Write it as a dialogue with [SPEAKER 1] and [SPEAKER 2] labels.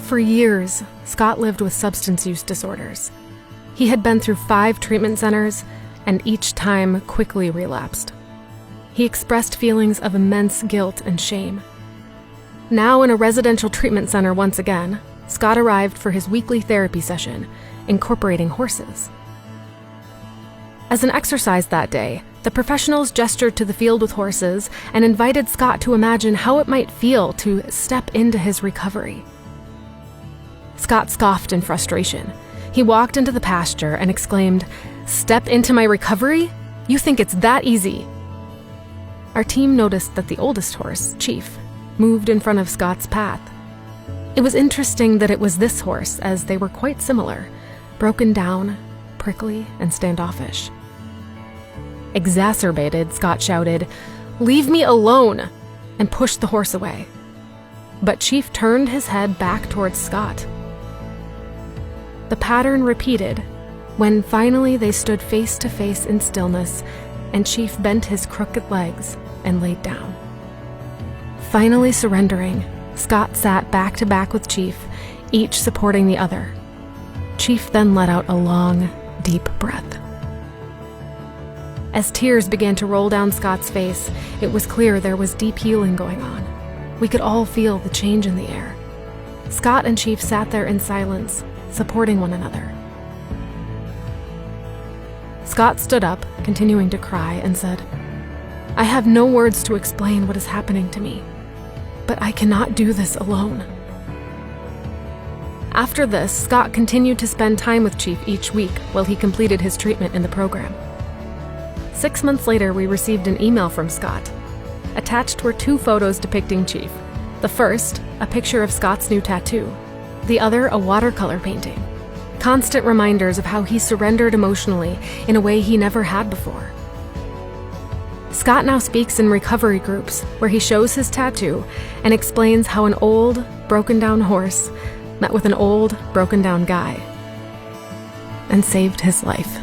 [SPEAKER 1] For years, Scott lived with substance use disorders. He had been through 5 treatment centers, and each time quickly relapsed. He expressed feelings of immense guilt and shame. Now in a residential treatment center once again, Scott arrived for his weekly therapy session, incorporating horses. As an exercise that day, the professionals gestured to the field with horses and invited Scott to imagine how it might feel to step into his recovery. Scott scoffed in frustration. He walked into the pasture and exclaimed, "Step into my recovery? You think it's that easy?" Our team noticed that the oldest horse, Chief, moved in front of Scott's path. It was interesting that it was this horse, as they were quite similar, broken down, prickly, and standoffish. Exacerbated, Scott shouted, "Leave me alone!" and pushed the horse away. But Chief turned his head back towards Scott. The pattern repeated when finally they stood face to face in stillness and Chief bent his crooked legs and laid down. Finally surrendering, Scott sat back to back with Chief, each supporting the other. Chief then let out a long, deep breath. As tears began to roll down Scott's face, it was clear there was deep healing going on. We could all feel the change in the air. Scott and Chief sat there in silence, supporting one another. Scott stood up, continuing to cry, and said, "I have no words to explain what is happening to me, but I cannot do this alone." After this, Scott continued to spend time with Chief each week while he completed his treatment in the program. 6 months later, we received an email from Scott. Attached were 2 photos depicting Chief. The first, a picture of Scott's new tattoo. The other, a watercolor painting. Constant reminders of how he surrendered emotionally in a way he never had before. Scott now speaks in recovery groups where he shows his tattoo and explains how an old, broken-down horse met with an old, broken-down guy and saved his life.